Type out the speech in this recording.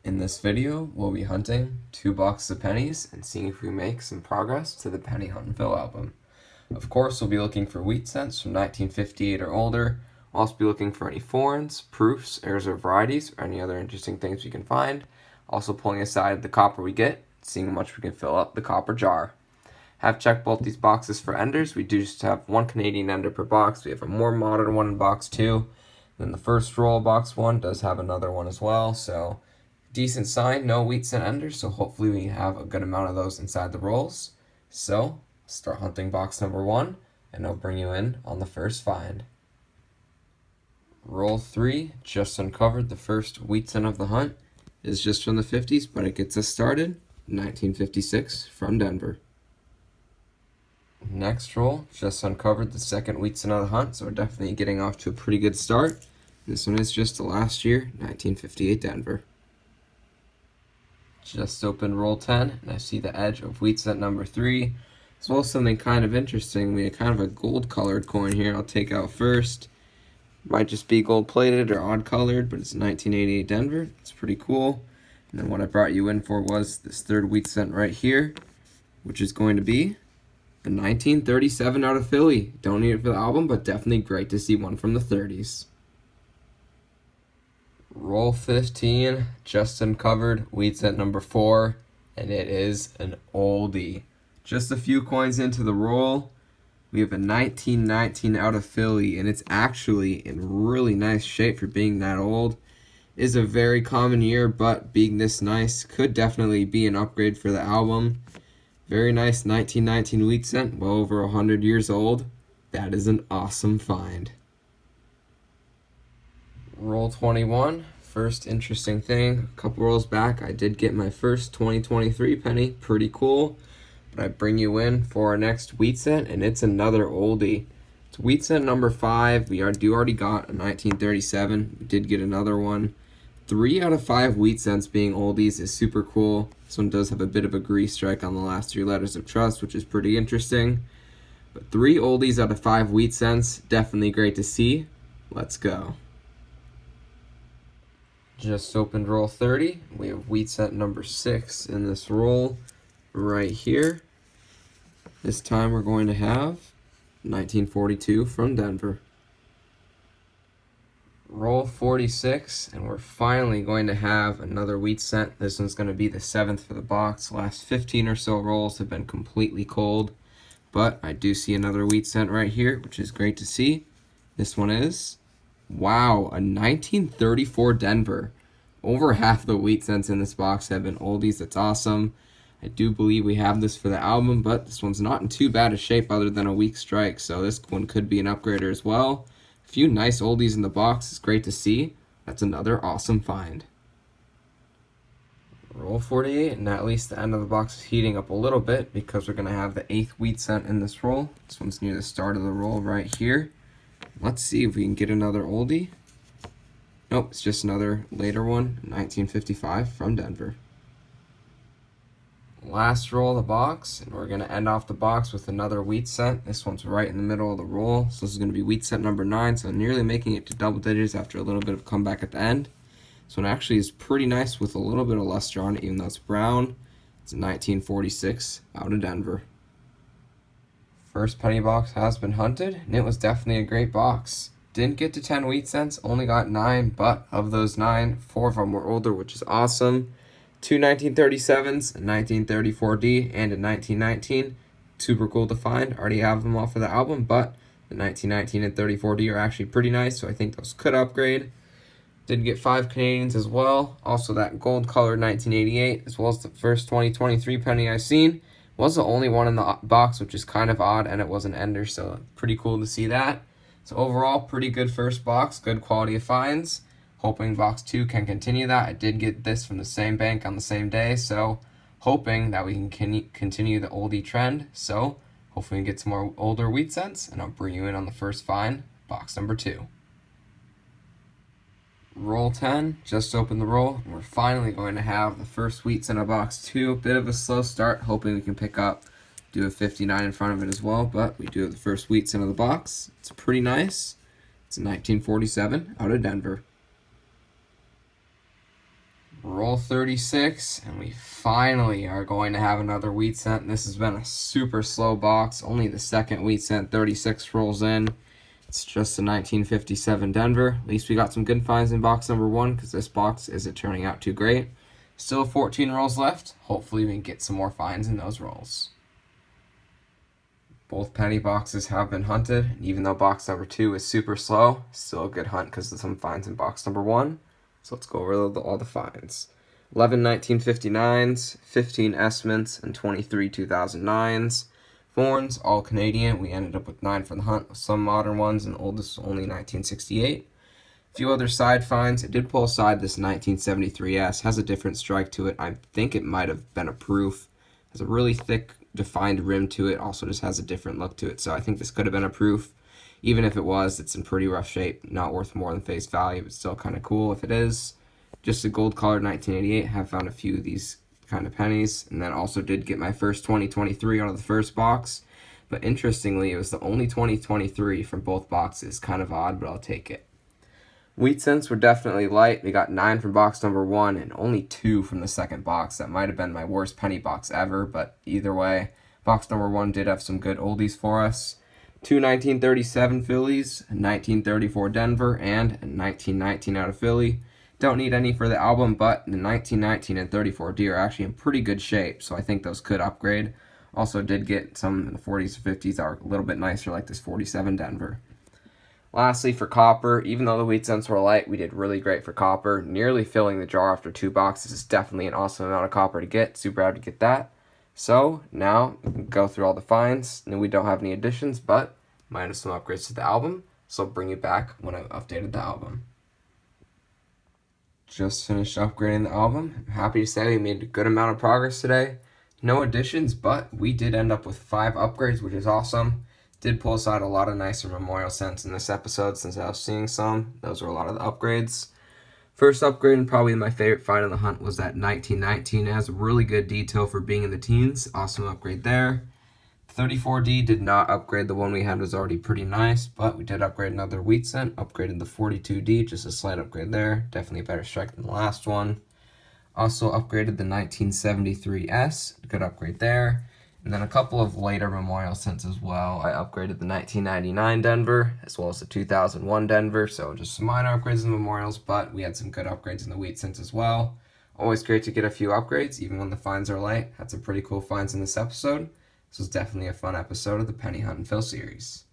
In this video, we'll be hunting 2 boxes of pennies and seeing if we make some progress to the Penny Hunt and Fill album. Of course, we'll be looking for wheat cents from 1958 or older. We'll also be looking for any foreigns, proofs, errors or varieties, or any other interesting things we can find. Also pulling aside the copper we get, seeing how much we can fill up the copper jar. Have checked both these boxes for enders. We do just have 1 Canadian ender per box. We have a more modern one in box 2. Then the first roll, box 1, does have another one as well, so decent sign, no wheat cent enders, so hopefully we have a good amount of those inside the rolls. So, start hunting box number 1, and I'll bring you in on the first find. Roll 3, just uncovered the first wheat cent of the hunt. Is just from the 50s, but it gets us started. 1956 from Denver. Next roll, just uncovered the second wheat cent of the hunt, so we're definitely getting off to a pretty good start. This one is just the last year, 1958 Denver. Just opened roll 10, and I see the edge of wheat cent number 3, as well as something kind of interesting. We have kind of a gold colored coin here. I'll take out first. Might just be gold plated or odd colored, but it's 1988 Denver. It's pretty cool. And then what I brought you in for was this third wheat cent right here, which is going to be the 1937 out of Philly. Don't need it for the album, but definitely great to see one from the 30s. Roll 15, just uncovered, wheat cent number 4, and it is an oldie. Just a few coins into the roll, we have a 1919 out of Philly, and it's actually in really nice shape for being that old. It is a very common year, but being this nice could definitely be an upgrade for the album. Very nice 1919 wheat cent, well over 100 years old. That is an awesome find. Roll 21, first interesting thing, a couple rolls back, I did get my first 2023 penny, pretty cool, but I bring you in for our next wheat cent, and it's another oldie. It's wheat cent number 5, we already got a 1937, we did get another one. 3 out of 5 wheat cents being oldies is super cool. This one does have a bit of a grease strike on the last 3 letters of trust, which is pretty interesting. But 3 oldies out of 5 wheat cents, definitely great to see. Let's go. Just opened roll 30. We have wheat cent number 6 in this roll right here. This time we're going to have 1942 from Denver. Roll 46, and we're finally going to have another wheat cent. This one's going to be the 7th for the box. Last 15 or so rolls have been completely cold, but I do see another wheat cent right here, which is great to see. This one is, wow, a 1934 Denver. Over half the wheat cents in this box have been oldies. That's awesome. I do believe we have this for the album, but this one's not in too bad a shape other than a weak strike, so this one could be an upgrader as well. A few nice oldies in the box. It's great to see. That's another awesome find. Roll 48, and at least the end of the box is heating up a little bit because we're going to have the 8th wheat cent in this roll. This one's near the start of the roll right here. Let's see if we can get another oldie. Nope, it's just another later one, 1955 from Denver. Last roll of the box, and we're going to end off the box with another wheat cent. This one's right in the middle of the roll, so this is going to be wheat cent number 9, so nearly making it to double digits after a little bit of comeback at the end. This one actually is pretty nice with a little bit of luster on it, even though it's brown. It's a 1946 out of Denver. First penny box has been hunted, and it was definitely a great box. Didn't get to 10 wheat cents, only got 9, but of those 9, 4 of them were older, which is awesome. 2 1937s, a 1934D, and a 1919. Super cool to find. Already have them off of the album, but the 1919 and 34D are actually pretty nice, so I think those could upgrade. Did get 5 Canadians as well. Also that gold colored 1988, as well as the first 2023 penny I've seen. Was the only one in the box, which is kind of odd, and it was an ender, so pretty cool to see that. So overall, pretty good first box, good quality of finds. Hoping box 2 can continue that. I did get this from the same bank on the same day, so hoping that we can continue the oldie trend. So hopefully we get some more older wheat cents, and I'll bring you in on the first find, box number 2. Roll 10, just opened the roll, and we're finally going to have the first wheat cent of box 2. A bit of a slow start, hoping we can pick up, do a 59 in front of it as well, but we do have the first wheat cent of the box. It's pretty nice. It's a 1947 out of Denver. Roll 36, and we finally are going to have another wheat cent. This has been a super slow box. Only the second wheat cent 36 rolls in. It's just a 1957 Denver. At least we got some good finds in box number 1 because this box isn't turning out too great. Still 14 rolls left. Hopefully we can get some more finds in those rolls. Both penny boxes have been hunted, and even though box number 2 is super slow, still a good hunt because of some finds in box number 1. So let's go over all the finds. 11 1959s, 15 Esmonds, and 23 2009s. Thorns, all Canadian. We ended up with 9 for the hunt, with some modern ones, and oldest only 1968. A few other side finds. It did pull aside this 1973S. Has a different strike to it. I think it might have been a proof. Has a really thick, defined rim to it. Also just has a different look to it. So I think this could have been a proof. Even if it was, it's in pretty rough shape. Not worth more than face value, but still kind of cool if it is. Just a gold-colored 1988. Have found a few of these kind of pennies. And then also did get my first 2023 out of the first box. But interestingly, it was the only 2023 from both boxes. Kind of odd, but I'll take it. Wheat cents were definitely light. We got 9 from box number 1 and only 2 from the second box. That might have been my worst penny box ever, but either way, box number 1 did have some good oldies for us. 2 1937 Phillies, a 1934 Denver, and a 1919 out of Philly. Don't need any for the album, but the 1919 and 34D are actually in pretty good shape, so I think those could upgrade. Also did get some in the 40s and 50s that are a little bit nicer, like this 47 Denver. Lastly, for copper, even though the wheat cents were light, we did really great for copper. Nearly filling the jar after 2 boxes is definitely an awesome amount of copper to get. Super happy to get that. So, now, we can go through all the finds. And we don't have any additions, but might have some upgrades to the album. So, I'll bring you back when I've updated the album. Just finished upgrading the album. I'm happy to say we made a good amount of progress today. No additions, but we did end up with 5 upgrades, which is awesome. Did pull aside a lot of nicer memorial cents in this episode since I was seeing some. Those were a lot of the upgrades. First upgrade, and probably my favorite find in the hunt, was that 1919. It has a really good detail for being in the teens. Awesome upgrade there. 34D did not upgrade. The one we had was already pretty nice, but we did upgrade another wheat cent. Upgraded the 42D, just a slight upgrade there. Definitely a better strike than the last one. Also upgraded the 1973S. Good upgrade there. And then a couple of later memorial cents as well. I upgraded the 1999 Denver as well as the 2001 Denver. So just some minor upgrades in the memorials, but we had some good upgrades in the wheat cents as well. Always great to get a few upgrades, even when the finds are light. Had some pretty cool finds in this episode. This was definitely a fun episode of the Penny Hunt and Fill series.